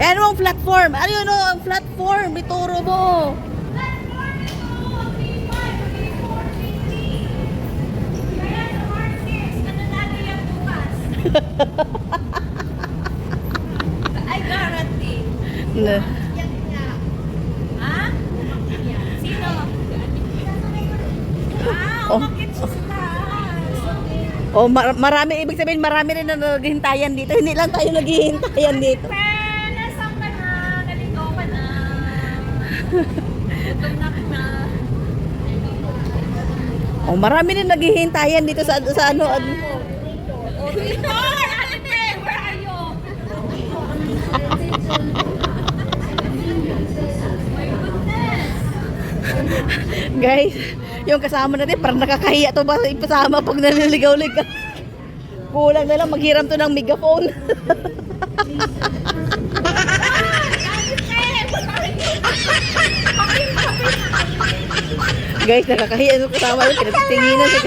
Ano ang platform? Ano yun ang platform? Ituro mo. I guarantee. Na. Ha? Sino? Oh. Umakit siya sa taas. Oh, marami, ibig sabihin marami rin na naghihintayan dito. Hindi lang tayo naghihintayan dito. Nasaan ka na? Nalito ka na. Gutom na ka na. Oh, marami rin naghihintayan dito sa ano. Oh, dito! Ate, where are you? My goodness! Guys, yung kasama natin parang nakakahiya to ba ipasama pag naliligaw-ligaw. Kulang na lang maghiram to ng megaphone. Guys, nakakahiya yung kasama natin. Pinagtinginan siya.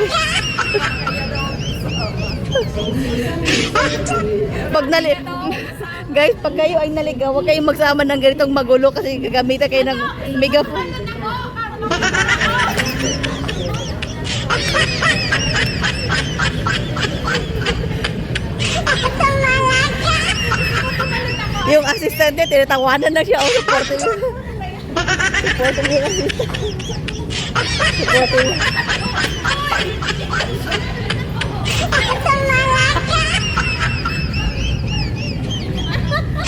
Guys, pag kayo ay naligaw, huwag kayong magsama ng ganitong magulo kasi gagamitan kayo ng megaphone. Yung assistant niya, tinatawanan na siya. Oh, supporting mo. Supporting mo yung assistant. Supporting mo.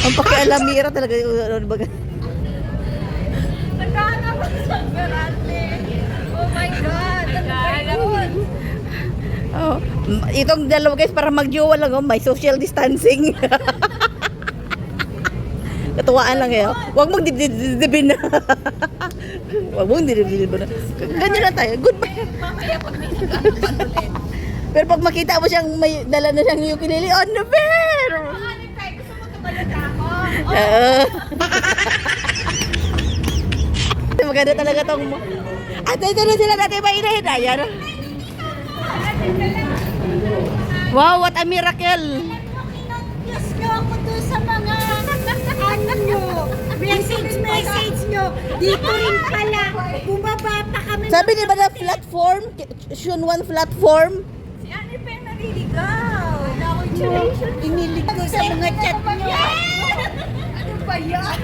Ang pakialamira talaga yung ano ba? Nagkahanap ako sa berante. Oh my God! Nagkahanap ako. Oh, itong dalawa guys para mag-jowa lang, oh, may social distancing. Katuwaan lang kayo. Huwag mong dibdibin na. Huwag mong dibdibin na. Ganyan lang tayo. Goodbye. Mamaya pag may nagkakapan ulit. Pero pag makita mo siyang may dala na siyang ukulele, oh no, pero. Ano tayo? Gusto mo tumalad ako? Maganda talaga tong at ito na sila natin mainahin. Ayan. Wow, what a miracle. Yes nyo ako doon sa mga ano nyo. Message nyo. Dito rin pala. Bumaba pa kami. Sabi niya ba na platform? Shun one platform? Si Annie pa yung naliligaw. Congratulations. Iniligaw sa mga chat nyo. Ano ba yan?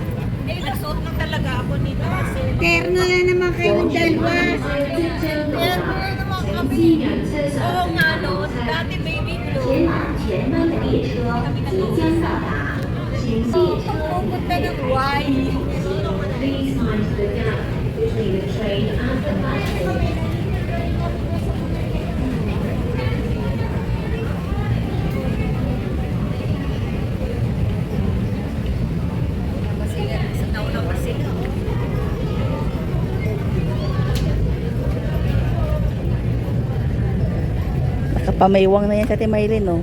Eh, nasuot lang talaga ako nito kasi... Terno na naman kayong dalawa. Terno na naman kami. Oo nga, no? Dati baby blue. Kami nag-uusap. So, pagpupunta ng Y. Nauna pa sila. Nakapamaywang na yan sa Timaylin, no?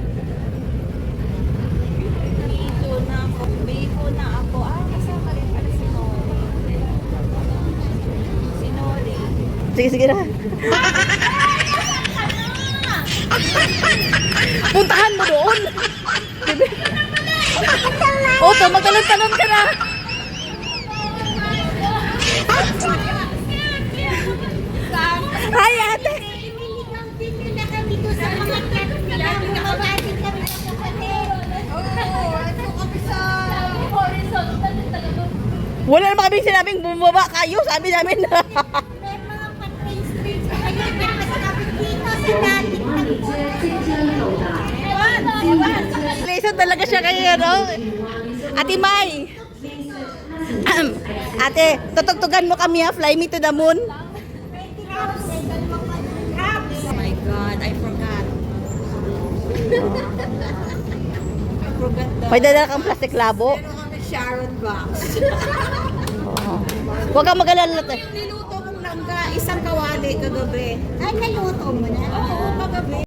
Biko na ako. Kasama rin pala si Nori. Si Nori. Sige, sige na. Puntahan mo doon. Oh, magtalon-talon ka na. Hi, ate. Iniligaw din nila kami doon sa mga chat nila. Bumabati kami sa kapatid. Oo, ito kami sa horizontal talaga. Wala naman kami sinabing bumaba kayo. Sabi namin na. May mga pa-trace pa kayo. Mas kami dito sa dating Lesson talaga siya kayo, no? Ate May. Ate, tutugtugan mo kami ha. Fly me to the moon. Oh my God, I forgot. I forgot the... May dala kang plastic labo. Meron kami Sharon box. Huwag kang mag-alala. Yung niluto mong langga, isang kawali kagabi. Ay, naluto mo na. Oo, kagabi.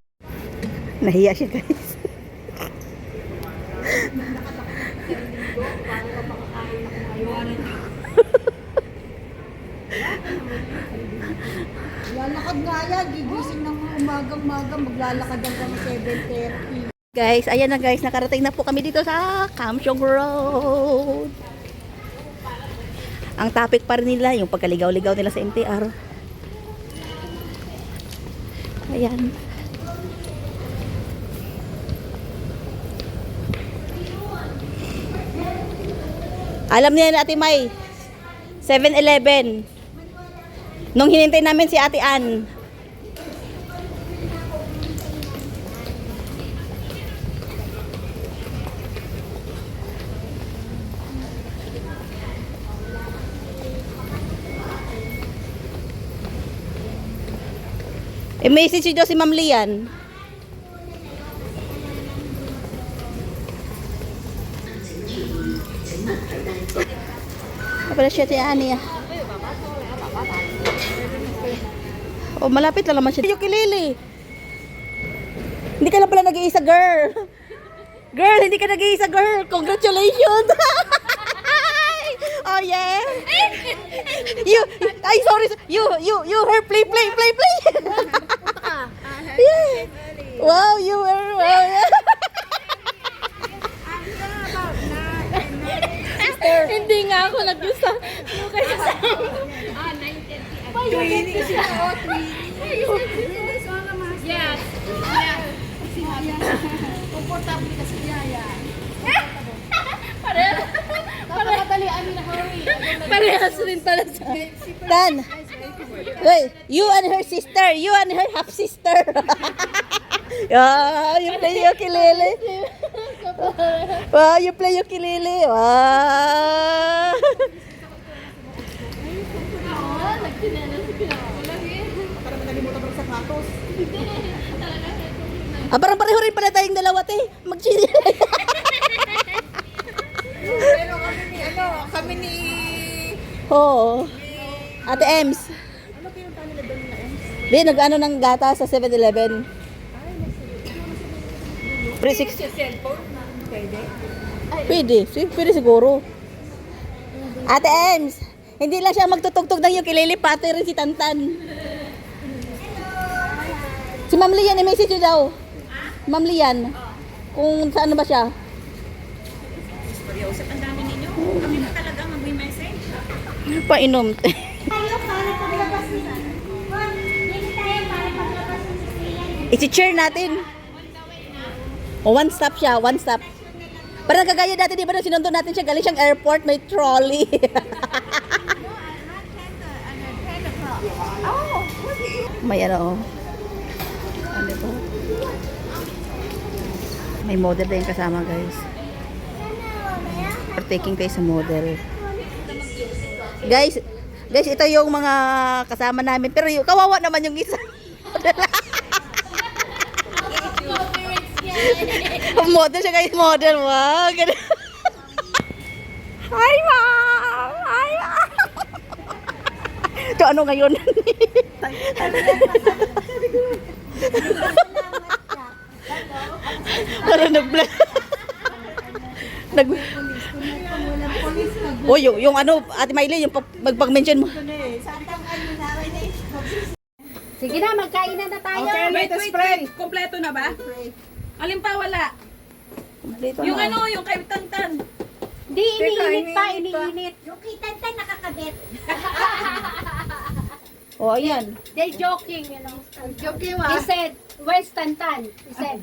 Nahiya siya, guys. Lalakad nga yan. Gigising ng umagang-magang. Maglalakad hanggang 7:30. Guys, ayan na guys, nakarating na po kami dito sa Kamsyong Road. Ang topic pa rin nila, yung pagkaligaw-ligaw nila sa MTR. Ayan. Alam niya na Ate May, 7-Eleven. Nung hinintay namin si Ate Ann, i-message daw si Ma'am Lian. Apa siya si Ani ah. Oh, malapit lang naman siya. Ukulele. Hindi ka na pala nag-iisa, girl. Girl, hindi ka nag-iisa, girl. Congratulations. Oh yeah. Ay sorry. You her play. Yeah. Wow, you were wow. Hindi nga ako nag-gusto. Yes. Komportable kasi Yaya. Parehas rin pala sa Dan. Wait, you and her sister, you and her half sister. Yeah, you play ukulele. Wow, you play ukulele. Wow. Ah, parang pareho rin pala tayong dalawa, te. Mag-chili. Pero kami ni Oo. Ate Ems. Ano pinunta nila doon na Ems? Di, nag-ano ng gata sa 7-Eleven. Pre, six. Sa cellphone? Pwede? Pwede siguro. Ate Ems, hindi lang siya magtutugtog ng ukulele, pati rin si Tantan. Si Ma'am Lian, i-message niyo daw. Ma'am Lian, kung saan ba siya. Usap ang dami ninyo. Kami pa talaga mag-message. Painom. Tayo para paglabas nila. Hindi tayo para paglabas nila. I-cheer natin. O, one stop siya, one stop. Parang kagaya dati, di ba nung sinundo natin siya, galing siyang airport, may trolley. May ano, ano to? May model din kasama, guys. Partaking tayo sa model. Guys, ito yung mga kasama namin. Pero yung, kawawa naman yung isa. Model siya, guys, model. Wow, ganun. Hi, ma'am! Hi, ma'am! Ito, ano ngayon? Parang nag-vlog. Oh, yung ano, Ate Maylin, yung magpag-mention mo. Sige na, magkainan na tayo. Wait. Kompleto na ba? Alin pa wala? Kompleto Yung na. ano, yung kay Tantan. Di, iniinit pa, iniinit pa. iniinit. Yung kitantay nakakabit. Oh, ayan. They joking, you know. Joking, He said, where's Tantan? He said,